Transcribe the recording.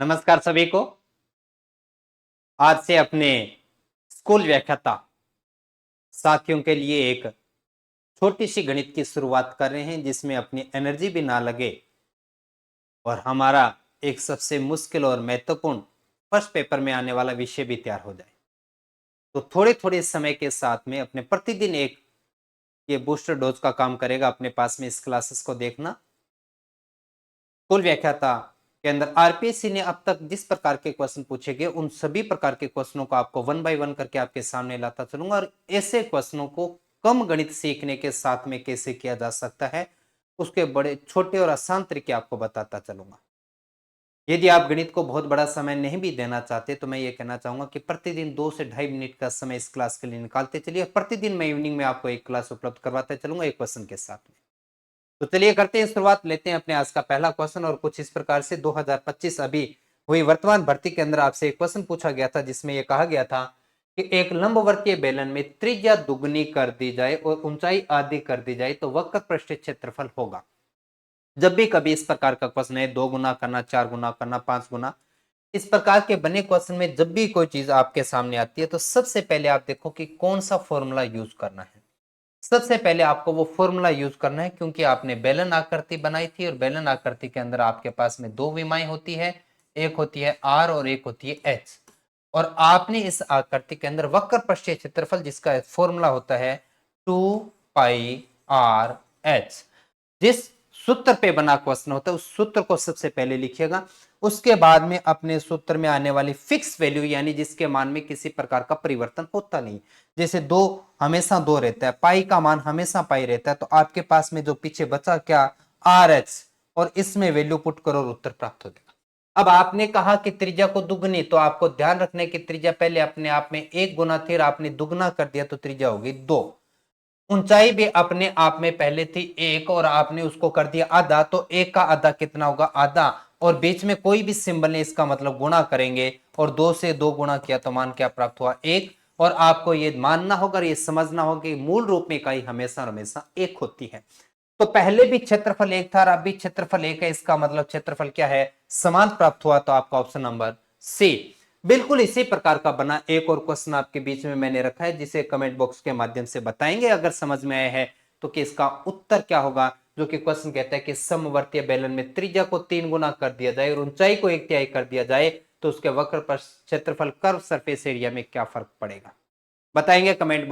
नमस्कार सभी को। आज से अपने स्कूल व्याख्याता साथियों के लिए एक छोटी सी गणित की शुरुआत कर रहे हैं जिसमें अपनी एनर्जी भी ना लगे और हमारा एक सबसे मुश्किल और महत्वपूर्ण फर्स्ट पेपर में आने वाला विषय भी तैयार हो जाए। तो थोड़े थोड़े समय के साथ में अपने प्रतिदिन एक ये बूस्टर डोज का काम करेगा। अपने पास में इस क्लासेस को देखना। स्कूल व्याख्याता के अंदर आरपीएससी ने अब तक जिस प्रकार के क्वेश्चन पूछे गए उन सभी प्रकार के क्वेश्चनों को आपको वन बाय वन करके आपके सामने लाता चलूंगा और ऐसे क्वेश्चनों को कम गणित सीखने के साथ में कैसे किया जा सकता है उसके बड़े छोटे और आसान तरीके आपको बताता चलूंगा। यदि आप गणित को बहुत बड़ा समय नहीं भी देना चाहते तो मैं ये कहना चाहूंगा कि प्रतिदिन 2 से 2.5 मिनट का समय इस क्लास के लिए निकालते चलिए और प्रतिदिन मैं इवनिंग में आपको एक क्लास उपलब्ध करवाते चलूंगा एक क्वेश्चन के साथ में। तो चलिए करते हैं शुरुआत, लेते हैं अपने आज का पहला क्वेश्चन और कुछ इस प्रकार से 2025 अभी हुई वर्तमान भर्ती के अंदर आपसे एक क्वेश्चन पूछा गया था जिसमें यह कहा गया था कि एक लंबवर्तीय बेलन में त्रिज्या दुगनी कर दी जाए और ऊंचाई आधी कर दी जाए तो वक्र पृष्ठीय क्षेत्रफल होगा। जब भी कभी इस प्रकार का क्वेश्चन है 2 गुना करना, 4 गुना करना, 5 गुना, इस प्रकार के बने क्वेश्चन में जब भी कोई चीज आपके सामने आती है तो सबसे पहले आप देखो कि कौन सा फॉर्मूला यूज करना है। सबसे पहले आपको वो फॉर्मूला यूज करना है क्योंकि आपने बेलन आकृति बनाई थी और बेलन आकृति के अंदर आपके पास में दो विमाएं होती है, एक होती है आर और एक होती है एच। और आपने इस आकृति के अंदर वक्र पृष्ठीय क्षेत्रफल जिसका फॉर्मूला होता है 2 πr h, जिस सूत्र पे बना क्वेश्चन होता है उस सूत्र को सबसे पहले लिखिएगा। उसके बाद में अपने सूत्र में आने वाली फिक्स वैल्यू यानी जिसके मान में किसी प्रकार का परिवर्तन होता नहीं, जैसे दो हमेशा दो रहता है, पाई का मान हमेशा पाई रहता है, तो आपके पास में जो पीछे बचा क्या आर एच और इसमें वैल्यू पुट करो और उत्तर प्राप्त हो जाएगा। अब आपने कहा कि त्रिज्या को दुगनी, तो आपको ध्यान रखने की त्रिज्या पहले अपने आप में एक गुना थी, आपने दुगना कर दिया तो त्रिज्या होगी 2। ऊंचाई भी अपने आप में पहले थी 1 और आपने उसको कर दिया आधा, तो 1 का आधा कितना होगा आधा, और बीच में कोई भी सिंबल नहीं, इसका मतलब गुणा करेंगे और 2 से 2 गुणा किया तो मान क्या प्राप्त हुआ 1। और आपको ये मानना होगा, ये समझना होगा कि मूल रूप में इकाई हमेशा हमेशा 1 होती है। तो पहले भी क्षेत्रफल 1 था, अब भी क्षेत्रफल 1 है, इसका मतलब क्षेत्रफल क्या है समान प्राप्त हुआ, तो आपका ऑप्शन नंबर सी। बिल्कुल इसी प्रकार का बना एक और क्वेश्चन आपके बीच में मैंने रखा है जिसे कमेंट बॉक्स के माध्यम से बताएंगे अगर समझ में आया है तो कि इसका उत्तर क्या होगा। जो कि क्वेश्चन कहता है कि समवर्तीय बेलन में त्रिज्या को 3 गुना कर दिया जाए और ऊंचाई को 1/3 कर दिया जाए तो उसके वक्र पर क्षेत्रफल कर्व सरफेस एरिया में क्या फर्क पड़ेगा, बताएंगे कमेंट बॉक्स